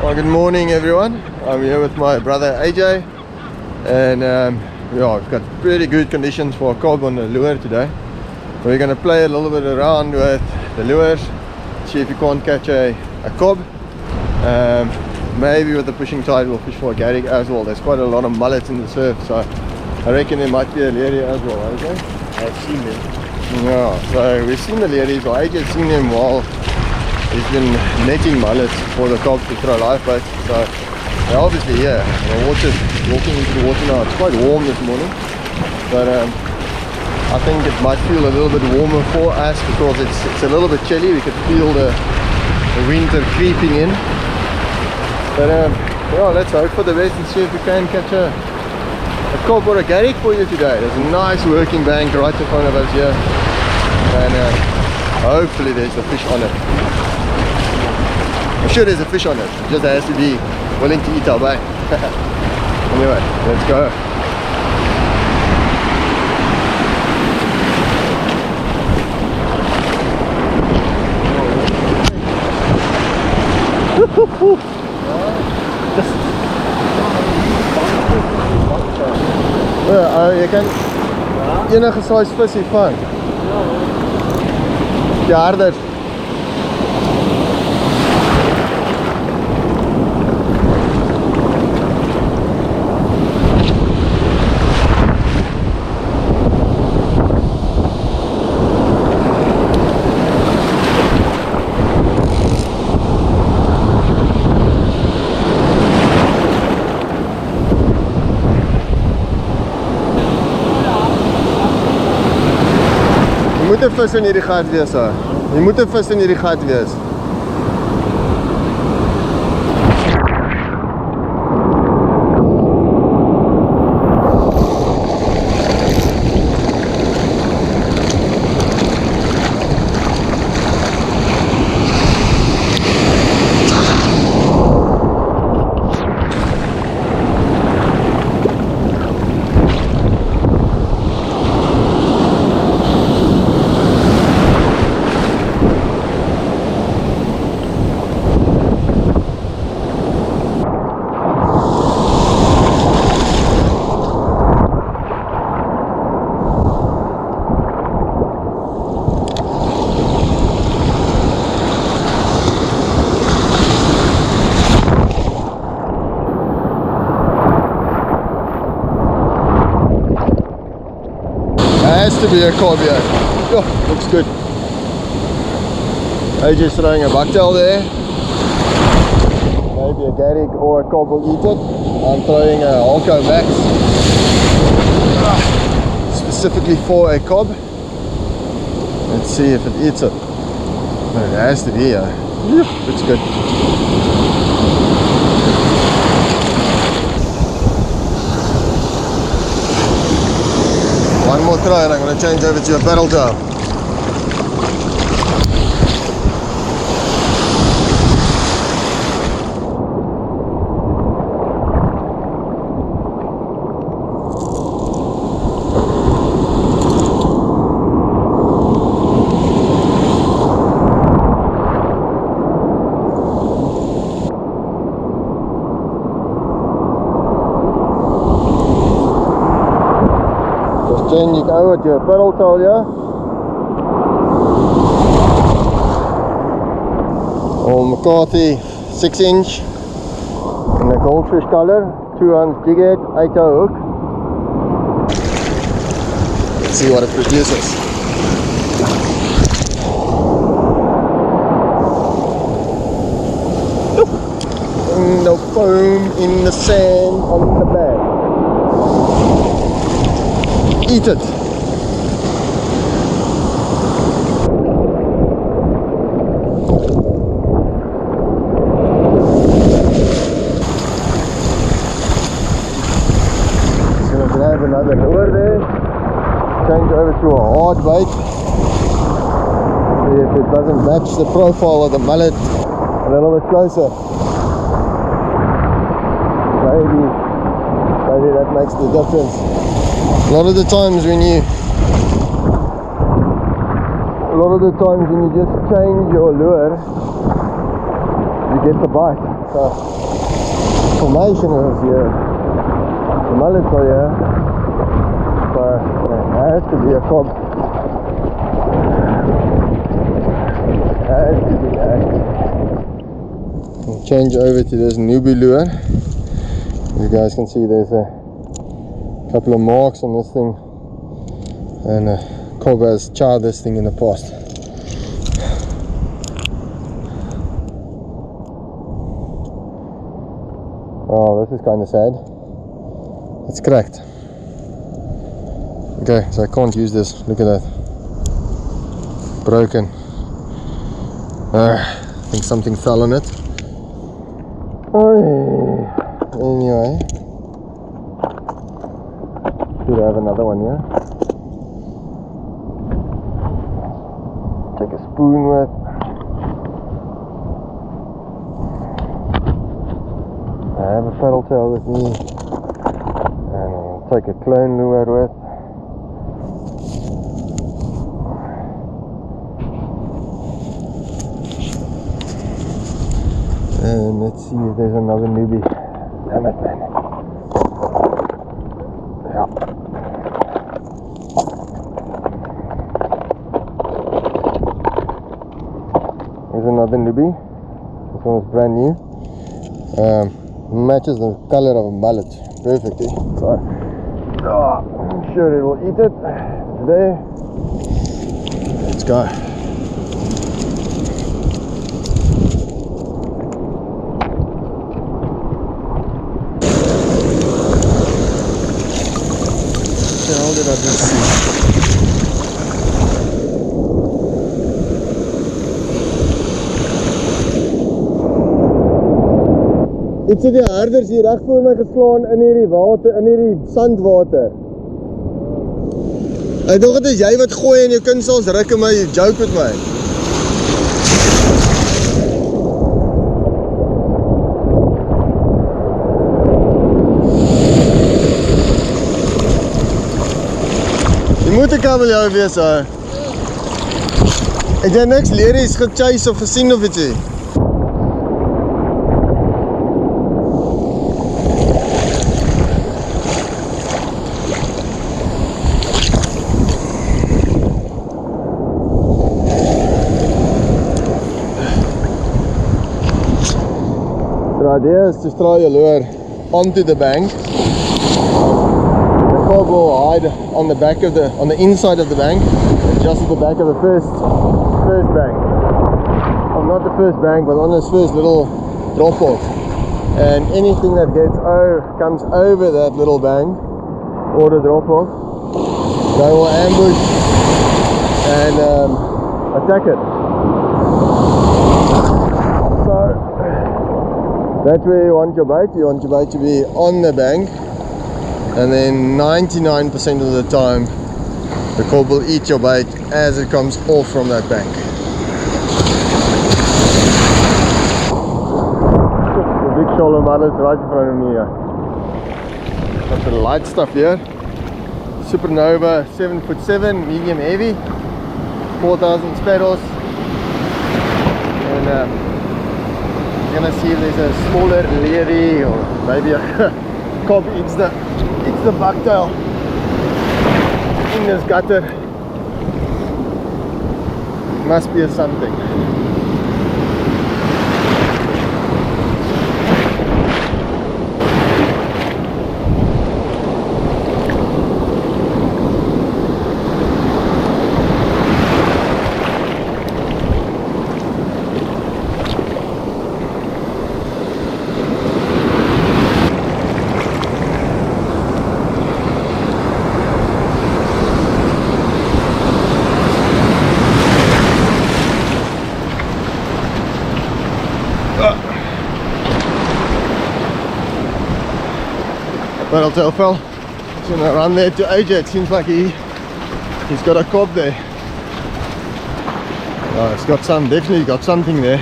Well, good morning everyone. I'm here with my brother AJ, and yeah, we've got pretty good conditions for a cob on the lure today. We're going to play a little bit around with the lures, see if you can't catch a cob. Maybe with the pushing tide we'll fish for a garrig as well. There's quite a lot of mullets in the surf, so I reckon there might be a leerie as well, AJ? I've seen them. Yeah, so we've seen the leeries, or AJ's seen them while he's been netting mullets for the cob to throw live baits. So they're obviously here. The water's walking into the water now. It's quite warm this morning, but I think it might feel a little bit warmer for us because it's a little bit chilly. We could feel the winter creeping in. But yeah, let's hope for the best and see if we can catch a cob or a garrig for you today. There's a nice working bank right in front of us here, and hopefully there's a fish on it. I'm sure there's a fish on it, it just has to be willing to eat our bait. Anyway, let's go. Ja, jy kan enige size visie vang. Die harder. Jy moet 'n vis in hierdie gat wees, hè. Jy moet 'n vis in hierdie gat wees. Has to be a cob here. Oh, looks good. AJ's throwing a bucktail there. Maybe a garrig or a cob will eat it. I'm throwing a Holco Max specifically for a cob. Let's see if it eats it. It has to be here. Looks good. One more try and I'm going to change over to a paddle tail. Changing over to a paddle tail here. Old McCarthy 6-inch in a goldfish color, 2-ounce jig head, 8-toe hook. Let's see what it produces. No foam in the sand on the bag. Eat it. Just gonna grab another lure there. Change over to a hard bait. See if it doesn't match the profile of the mullet a little bit closer. Maybe that makes the difference. A lot of the times when you just change your lure, you get the bite. So formation is here. The mullets are here. So it has to be a cob. Has to be that. We'll change over to this newbie lure. You guys can see there's a couple of marks on this thing, and cob has charred this thing in the past. Oh, this is kind of sad. It's cracked. Okay, so I can't use this. Look at that. Broken. I think something fell on it. Anyway, should have another one here. Take a spoon with. I have a paddle tail with me, and I'll take a clone lure with. And let's see if there's another newbie. Damn it, man. Yeah. Here's another newbie. This one is brand new. Matches the color of a mullet perfectly. So, I'm sure it will eat it. It's there. Let's go. How did I just see? Iets het die herders hier reg voor my geslaan in hierdie water, in hierdie sandwater. Ek dink dit is jy wat gooi en jou kunsels ruk en my joke met my. Jy moet 'n kabeljou wees, hè. Het jy niks leries gechase of gesien of ietsie? The idea is to throw your lure onto the bank. The cob will hide on the back of on the inside of the bank, just at the back of the first bank. Well, not the first bank, but on this first little drop off. And anything that comes over that little bank or the drop off, they will ambush and attack it. That's where you want your bait. You want your bait to be on the bank, and then 99% of the time the cob will eat your bait as it comes off from that bank. The big shoal of mullets right in front of me here. Got the light stuff here. Supernova 7'7", medium heavy, 4,000 spados, and you're gonna see if there's a smaller leerie or maybe a cob eats the bucktail in this gutter. Must be a something. But I'll tell Phil, he's gonna run there to AJ. It seems like he's got a cob there. Oh, it's got definitely got something there. I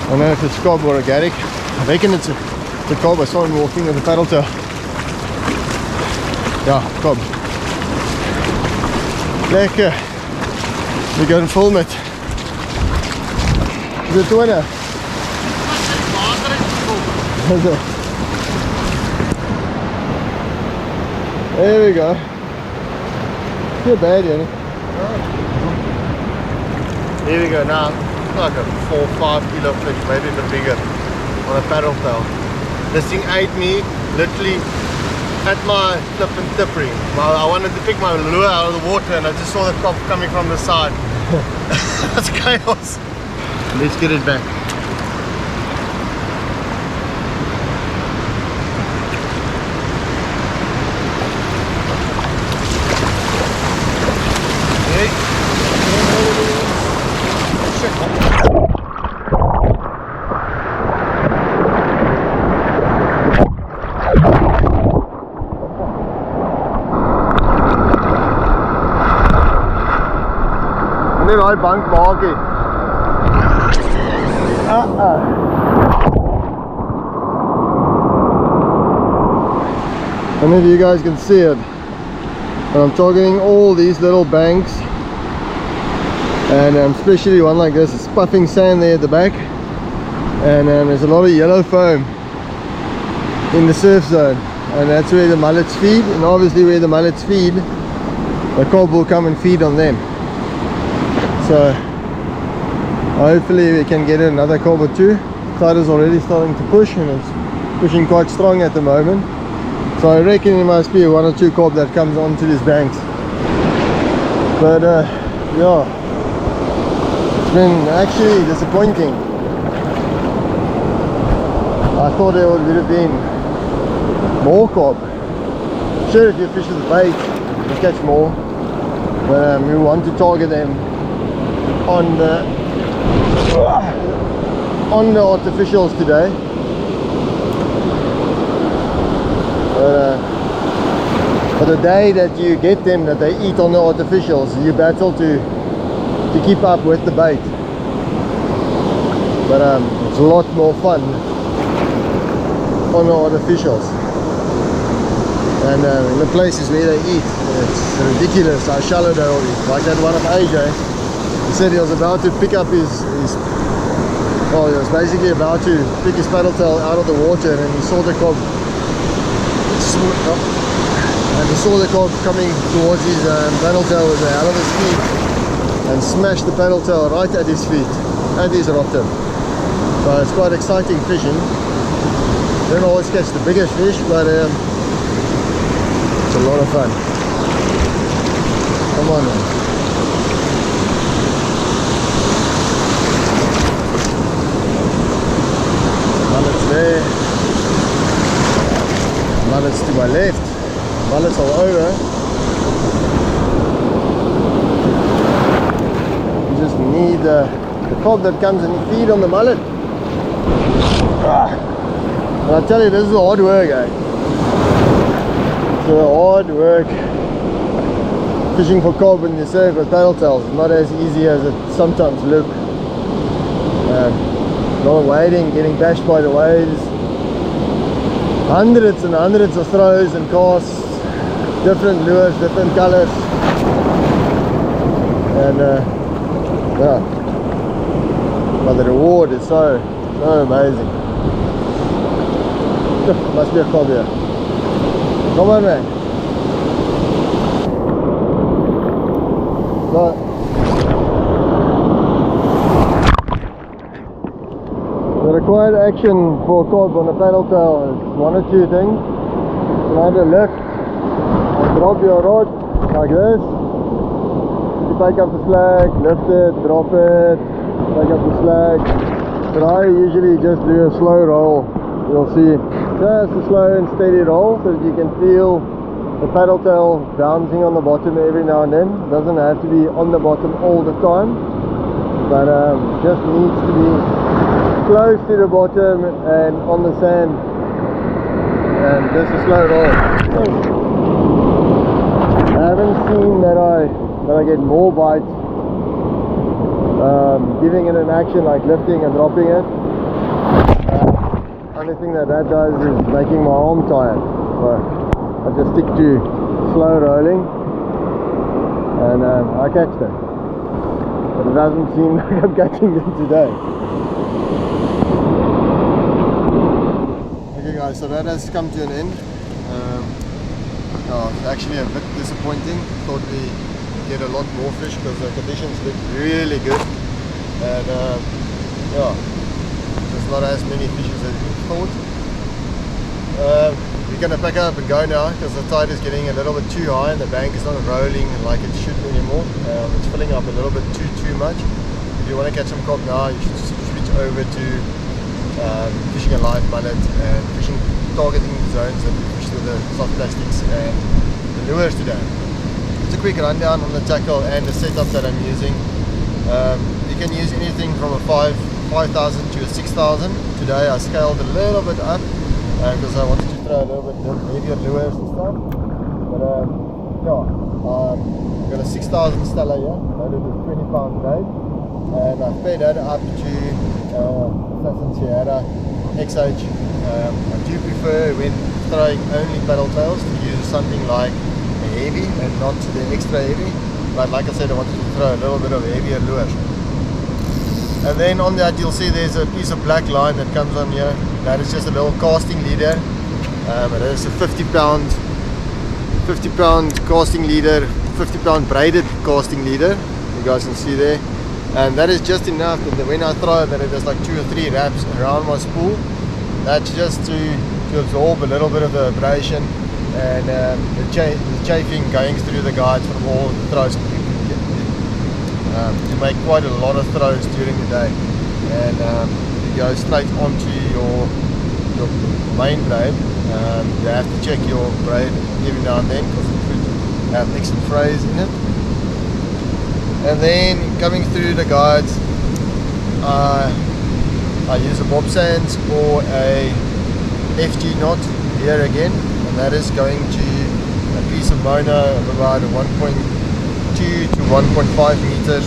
don't know if it's cob or a garrick. I reckon it's a cob. I saw him walking with a paddle tail. Yeah, cob. Lekker. We go and film it. Is it winner? There we go. Not bad, Yanni. Here we go now. Like a 4-5 kilo fish, maybe a bit bigger, on a paddle tail. This thing ate me literally at my flip and tip ring. Well, I wanted to pick my lure out of the water and I just saw the cop coming from the side. That's chaos. Let's get it back. I bank maak het. I don't know if you guys can see it, but I'm targeting all these little banks, and especially one like this. It's puffing sand there at the back, and there's a lot of yellow foam in the surf zone, and that's where the mullets feed. And obviously where the mullets feed, the cob will come and feed on them. So hopefully we can get another cob or two. Tide is already starting to push, and it's pushing quite strong at the moment. So I reckon there must be 1 or 2 cob that comes onto these banks. But yeah, it's been actually disappointing. I thought there would have been more cob. Sure, if you fish with bait, you catch more. But we want to target them on the artificials today. But the day that you get them, that they eat on the artificials, you battle to keep up with the bait. But it's a lot more fun on the artificials. And in the places where they eat, it's ridiculous how shallow they all eat. Like that one of AJ. He said he was about to pick up his well, he was basically about to pick his paddle tail out of the water, and he saw the cob coming towards his paddle tail with a hell of a speed, and smashed the paddle tail right at his feet, at his rod tip. So it's quite exciting fishing. Don't always catch the biggest fish, but it's a lot of fun. Come on, man. Mullets there, mullets to my left, mullets all over. You just need the cob that comes and feed on the mullet. And I tell you, this is hard work, eh? It's hard work fishing for cob when you surf with paddle tails. It's not as easy as it sometimes looks. A lot of wading, getting bashed by the waves, hundreds and hundreds of throws and casts, different lures, different colors, and yeah, but the reward is so amazing. Must be a cob here. Come on, man. So, the required action for a cob on a paddle tail is 1 or 2 things. You either lift and drop your rod like this. You pick up the slack, lift it, drop it, pick up the slack. But I usually just do a slow roll. You'll see just a slow and steady roll, so that you can feel the paddle tail bouncing on the bottom every now and then. It doesn't have to be on the bottom all the time, but just needs to be close to the bottom and on the sand, and just a slow roll. I haven't seen that I get more bites giving it an action like lifting and dropping it. Only thing that does is making my arm tired, so I just stick to slow rolling, and I catch them, but it doesn't seem like I'm catching them today. guys, so that has come to an end. It's actually a bit disappointing. Thought we get a lot more fish because the conditions look really good, and there's not as many fish as we thought. We're gonna pack up and go now because the tide is getting a little bit too high and the bank is not rolling like it should anymore. It's filling up a little bit too much. If you want to catch some cod now, you should switch over to fishing a live mullet and fishing targeting zones that we fish with the soft plastics and the lures today. Just a quick rundown on the tackle and the setup that I'm using. You can use anything from a 5,000 to a 6,000. Today I scaled a little bit up because I wanted to throw a little bit heavier lures and stuff. But I've got a 6,000 Stella here, loaded with 20-pound braid, and I've paired that up to Assassin Sierra XH. I do prefer when throwing only paddle tails to use something like a heavy and not the extra heavy, but like I said, I wanted to throw a little bit of heavier lures. And then on that you'll see there's a piece of black line that comes on here. That is just a little casting leader. It is a 50-pound casting leader, 50-pound braided casting leader. You guys can see there. And that is just enough that when I throw that it is like 2 or 3 wraps around my spool. That's just to absorb a little bit of the abrasion and the chafing going through the guides from all the throws you can get. To make quite a lot of throws during the day, and you go straight onto your main braid. You have to check your braid every now and then because it could have extra frays in it. And then coming through the guides, I use a Bob Sands or a FG knot here again, and that is going to a piece of mono of about 1.2 to 1.5 meters,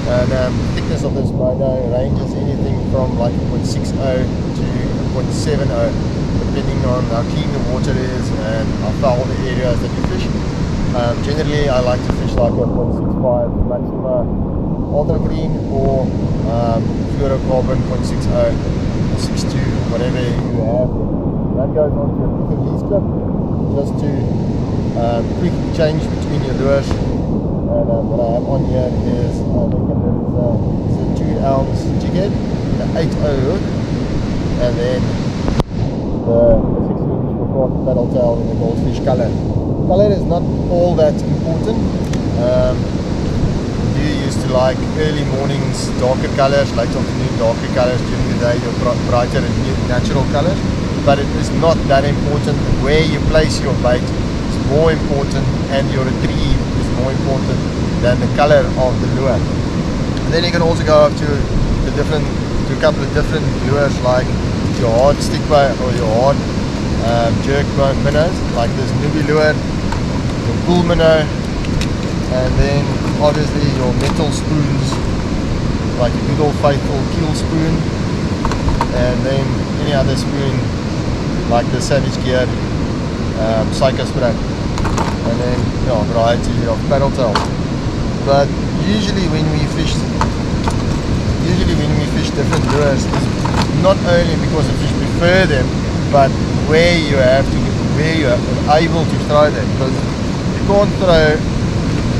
and thickness of this mono ranges anything from like 0.60 to 0.70 depending on how clean the water is and how foul the areas that you fish. Generally I like to fish like a 0.65 Maxima Ultra Green or fluorocarbon 0.60 or 62, whatever you have. That goes onto a quick release clip just to quick change between your lures. And what I have on here is it's a 2-ounce jig head, an 8-0 hook, and then the 16-inch for paddle tail in the goldfish color. Color is not all that important. You used to like early mornings darker colors, late afternoon darker colors, during the day your brighter and natural colors. But it is not that important. Where you place your bait is more important, and your retrieve is more important than the color of the lure. And then you can also go up to a couple of different lures, like your hard stick bait or your hard jerk minnows, like this newbie lure, your pool minnow, and then obviously your metal spoons, like a good old faithful keel spoon, and then any other spoon like the Savage Gear Psycho Spray, and then a variety of paddle tails. But usually when we fish different lures, it's not only because the fish prefer them, but where you are able to throw them, because you can't throw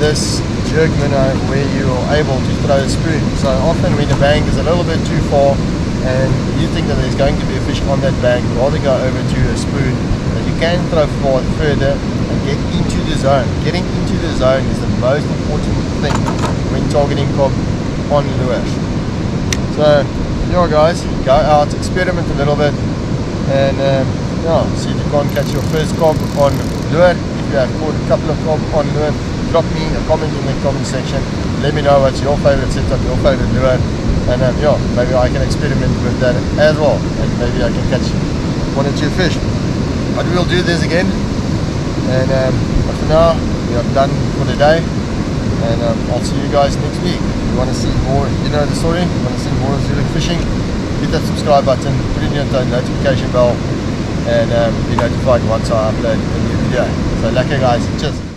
this jerk minnow where you are able to throw a spoon. So often when the bank is a little bit too far and you think that there's going to be a fish on that bank, rather go over to a spoon that you can throw further and get into the zone. Getting into the zone is the most important thing when targeting cob on lures. So guys, go out, experiment a little bit, and see if you can't catch your first cob on lure. If you have caught a couple of cob on lure, drop me a comment in the comment section. Let me know what's your favorite setup, your favorite lure, and maybe I can experiment with that as well, and maybe I can catch 1 or 2 fish. But we'll do this again, and but for now we are done for the day, and I'll see you guys next week. If you want to see more, you know the story, you want to see more of Zulu fishing, hit that subscribe button, put in your notification bell, and be notified once I upload a new video. So lekker guys, cheers.